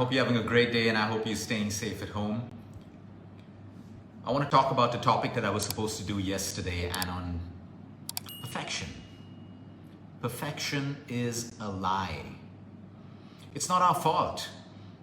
hope you're having a great day and I hope you're staying safe at home. I want to talk about the topic that I was supposed to do yesterday and on perfection. Perfection is a lie. It's not our fault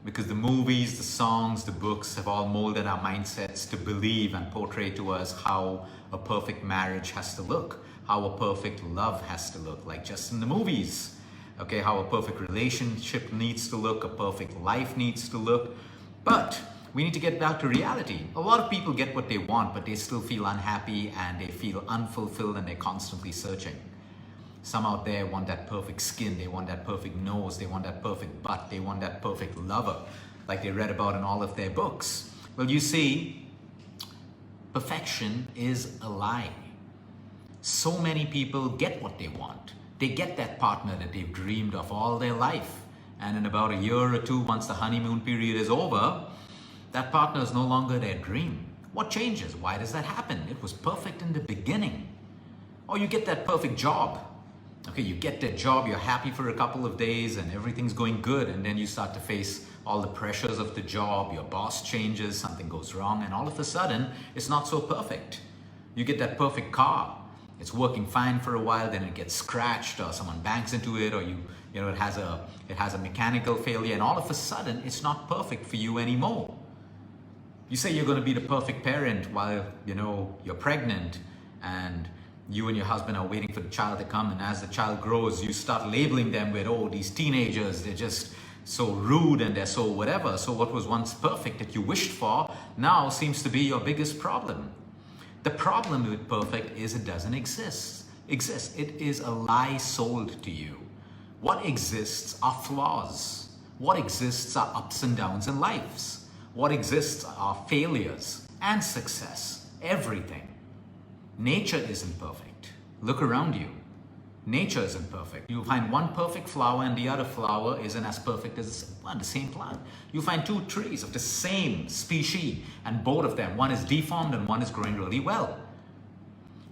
because the movies, the songs, the books have all molded our mindsets to believe and portray to us how a perfect marriage has to look, how a perfect love has to look, like just in the movies. Okay, how a perfect relationship needs to look, a perfect life needs to look. But we need to get back to reality. A lot of people get what they want, but they still feel unhappy and they feel unfulfilled and they're constantly searching. Some out there want that perfect skin, they want that perfect nose, they want that perfect butt, they want that perfect lover, like they read about in all of their books. Well, you see, perfection is a lie. So many people get what they want. They get that partner that they've dreamed of all their life. And in about a year or two, once the honeymoon period is over, that partner is no longer their dream. What changes? Why does that happen? It was perfect in the beginning. Or you get that perfect job. Okay, you get that job, you're happy for a couple of days and everything's going good. And then you start to face all the pressures of the job. Your boss changes, something goes wrong. And all of a sudden, it's not so perfect. You get that perfect car. It's working fine for a while, then it gets scratched or someone bangs into it, or it has a mechanical failure, and all of a sudden it's not perfect for you anymore. You say you're going to be the perfect parent while you're pregnant and you and your husband are waiting for the child to come, and as the child grows you start labeling them with, oh, these teenagers, they're just so rude and they're so whatever. So what was once perfect that you wished for now seems to be your biggest problem. The problem with perfect is it doesn't exist. It is a lie sold to you. What exists are flaws. What exists are ups and downs in lives. What exists are failures and success. Everything. Nature isn't perfect. Look around you. Nature isn't perfect. You'll find one perfect flower and the other flower isn't as perfect as the same plant. You find two trees of the same species and both of them, one is deformed and one is growing really well.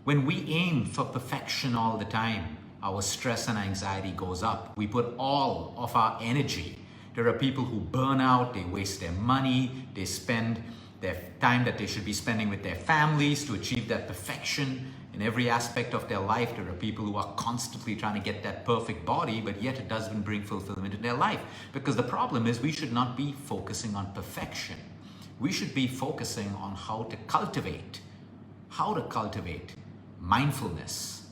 When we aim for perfection all the time, our stress and anxiety goes up. We put all of our energy. There are people who burn out, they waste their money, they spend their time that they should be spending with their families to achieve that perfection. In every aspect of their life, there are people who are constantly trying to get that perfect body, but yet it doesn't bring fulfillment in their life. Because the problem is we should not be focusing on perfection. We should be focusing on how to cultivate mindfulness.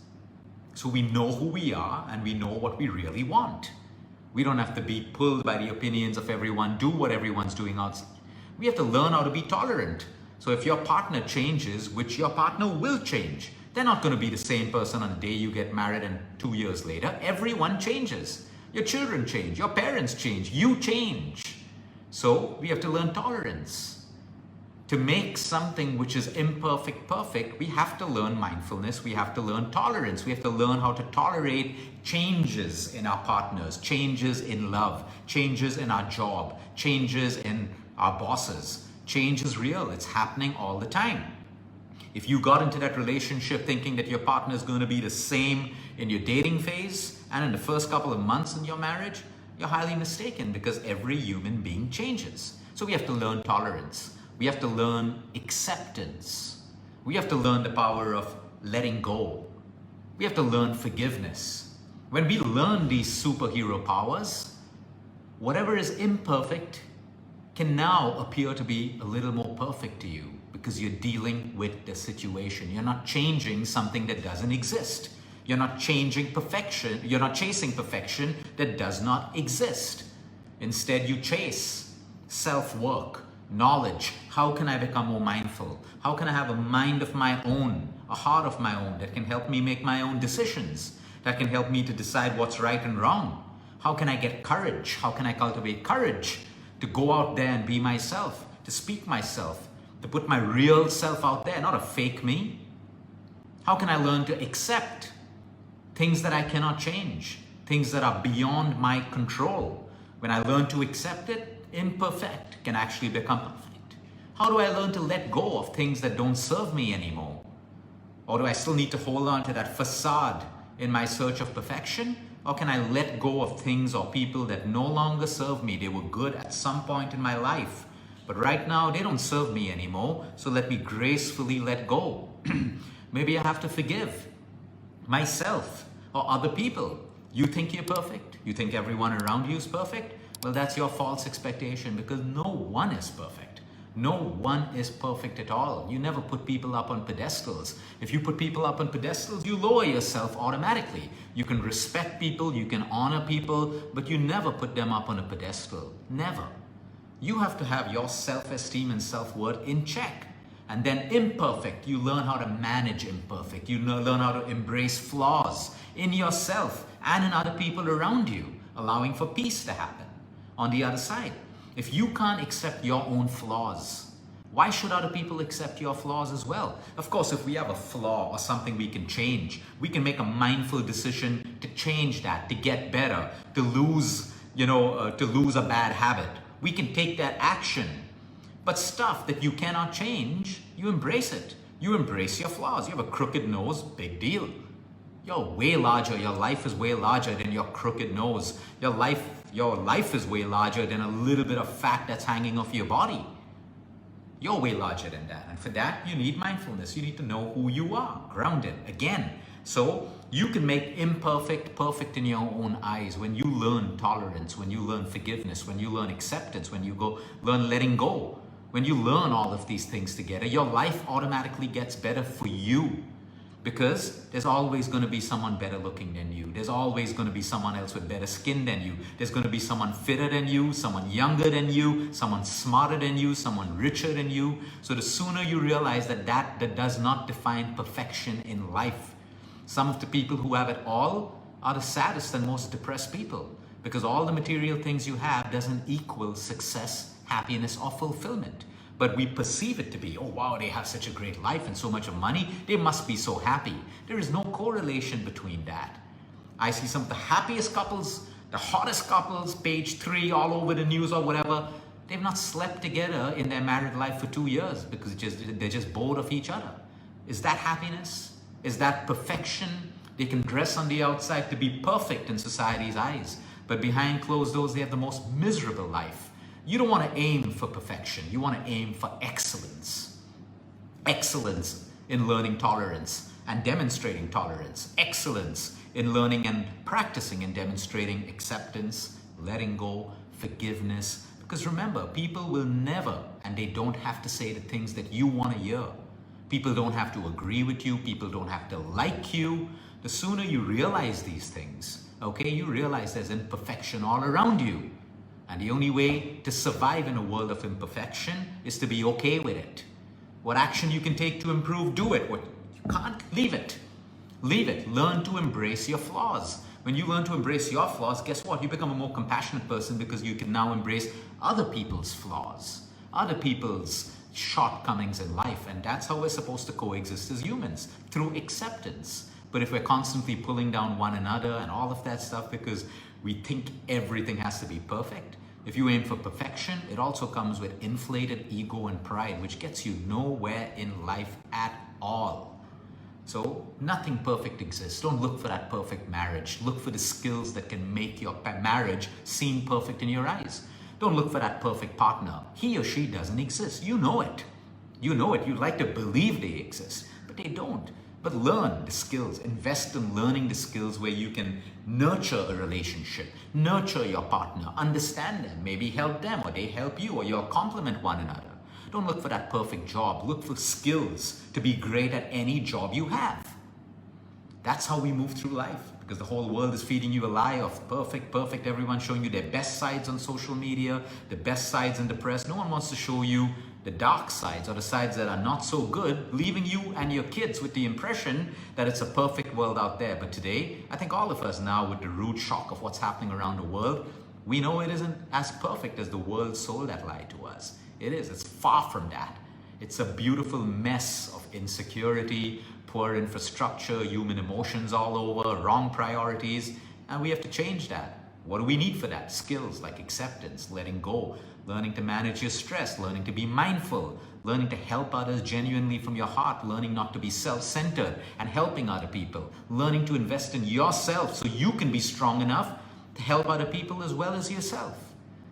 So we know who we are and we know what we really want. We don't have to be pulled by the opinions of everyone, do what everyone's doing outside. We have to learn how to be tolerant. So if your partner changes, which your partner will change, they're not going to be the same person on the day you get married and 2 years later. Everyone changes. Your children change. Your parents change. You change. So we have to learn tolerance. To make something which is imperfect perfect, we have to learn mindfulness. We have to learn tolerance. We have to learn how to tolerate changes in our partners, changes in love, changes in our job, changes in our bosses. Change is real. It's happening all the time. If you got into that relationship thinking that your partner is going to be the same in your dating phase and in the first couple of months in your marriage, you're highly mistaken because every human being changes. So we have to learn tolerance. We have to learn acceptance. We have to learn the power of letting go. We have to learn forgiveness. When we learn these superhero powers, whatever is imperfect can now appear to be a little more perfect to you because you're dealing with the situation. You're not changing something that doesn't exist. You're not changing perfection. You're not chasing perfection that does not exist. Instead, you chase self-work, knowledge. How can I become more mindful? How can I have a mind of my own, a heart of my own that can help me make my own decisions, that can help me to decide what's right and wrong? How can I get courage? How can I cultivate courage to go out there and be myself, to speak myself, to put my real self out there, not a fake me? How can I learn to accept things that I cannot change, things that are beyond my control? When I learn to accept it, imperfect can actually become perfect. How do I learn to let go of things that don't serve me anymore? Or do I still need to hold on to that facade in my search of perfection? How can I let go of things or people that no longer serve me? They were good at some point in my life, but right now they don't serve me anymore. So let me gracefully let go. Maybe I have to forgive myself or other people. You think you're perfect? You think everyone around you is perfect? Well, that's your false expectation, because no one is perfect. No one is perfect at all. You never put people up on pedestals. If you put people up on pedestals, you lower yourself automatically. You can respect people, you can honor people, but you never put them up on a pedestal. Never. You have to have your self-esteem and self-worth in check. And then imperfect, you learn how to manage imperfect. You learn how to embrace flaws in yourself and in other people around you, allowing for peace to happen. On the other side, if you can't accept your own flaws, why should other people accept your flaws as well? Of course, if we have a flaw or something we can change, we can make a mindful decision to change that, to get better, to lose a bad habit. We can take that action. But stuff that you cannot change, you embrace it. You embrace your flaws. You have a crooked nose, big deal. You're way larger. Your life is way larger than your crooked nose. Your life is way larger than a little bit of fat that's hanging off your body. You're way larger than that. And for that, you need mindfulness. You need to know who you are, grounded. Again, so you can make imperfect perfect in your own eyes when you learn tolerance, when you learn forgiveness, when you learn acceptance, when you learn letting go. When you learn all of these things together, your life automatically gets better for you, because there's always going to be someone better looking than you. There's always going to be someone else with better skin than you. There's going to be someone fitter than you, someone younger than you, someone smarter than you, someone richer than you. So the sooner you realize that does not define perfection in life. Some of the people who have it all are the saddest and most depressed people, because all the material things you have doesn't equal success, happiness, or fulfillment. But we perceive it to be, oh wow, they have such a great life and so much of money, they must be so happy. There is no correlation between that. I see some of the happiest couples, the hottest couples, page 3 all over the news or whatever. They've not slept together in their married life for 2 years because they're just bored of each other. Is that happiness? Is that perfection? They can dress on the outside to be perfect in society's eyes, but behind closed doors, they have the most miserable life. You don't want to aim for perfection. You want to aim for excellence. Excellence in learning tolerance and demonstrating tolerance. Excellence in learning and practicing and demonstrating acceptance, letting go, forgiveness. Because remember, people will never, and they don't have to say the things that you want to hear. People don't have to agree with you. People don't have to like you. The sooner you realize these things, okay, you realize there's imperfection all around you. And the only way to survive in a world of imperfection is to be okay with it. What action you can take to improve, do it. What you can't, leave it. Leave it. Learn to embrace your flaws. When you learn to embrace your flaws, guess what? You become a more compassionate person, because you can now embrace other people's flaws, other people's shortcomings in life. And that's how we're supposed to coexist as humans, through acceptance. But if we're constantly pulling down one another and all of that stuff because we think everything has to be perfect, if you aim for perfection, it also comes with inflated ego and pride, which gets you nowhere in life at all. So nothing perfect exists. Don't look for that perfect marriage. Look for the skills that can make your marriage seem perfect in your eyes. Don't look for that perfect partner. He or she doesn't exist. You know it. You know it. You'd like to believe they exist, but they don't. But learn the skills. Invest in learning the skills where you can nurture a relationship, nurture your partner, understand them, maybe help them, or they help you, or you'll complement one another. Don't look for that perfect job. Look for skills to be great at any job you have. That's how we move through life, because the whole world is feeding you a lie of perfect. Everyone's showing you their best sides on social media, the best sides in the press. No one wants to show you the dark sides, or the sides that are not so good, leaving you and your kids with the impression that it's a perfect world out there. But today, I think all of us now, with the rude shock of what's happening around the world, we know it isn't as perfect as the world sold that lie to us. It is. It's far from that. It's a beautiful mess of insecurity, poor infrastructure, human emotions all over, wrong priorities, and we have to change that. What do we need for that? Skills like acceptance, letting go, learning to manage your stress, learning to be mindful, learning to help others genuinely from your heart, learning not to be self-centered and helping other people, learning to invest in yourself so you can be strong enough to help other people as well as yourself.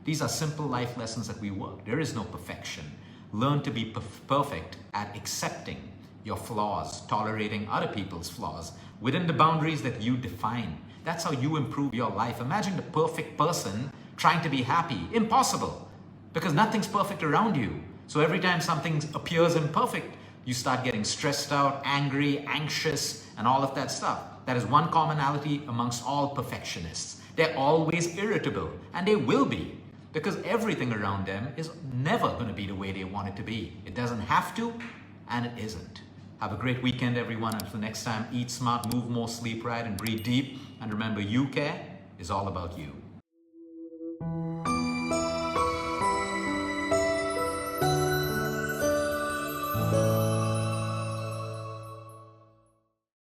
These are simple life lessons that we work. There is no perfection. Learn to be perfect at accepting your flaws, tolerating other people's flaws within the boundaries that you define. That's how you improve your life. Imagine the perfect person trying to be happy. Impossible, because nothing's perfect around you. So every time something appears imperfect, you start getting stressed out, angry, anxious, and all of that stuff. That is one commonality amongst all perfectionists. They're always irritable, and they will be, because everything around them is never going to be the way they want it to be. It doesn't have to, and it isn't. Have a great weekend, everyone. Until next time, eat smart, move more, sleep right, and breathe deep. And remember, you care is all about you.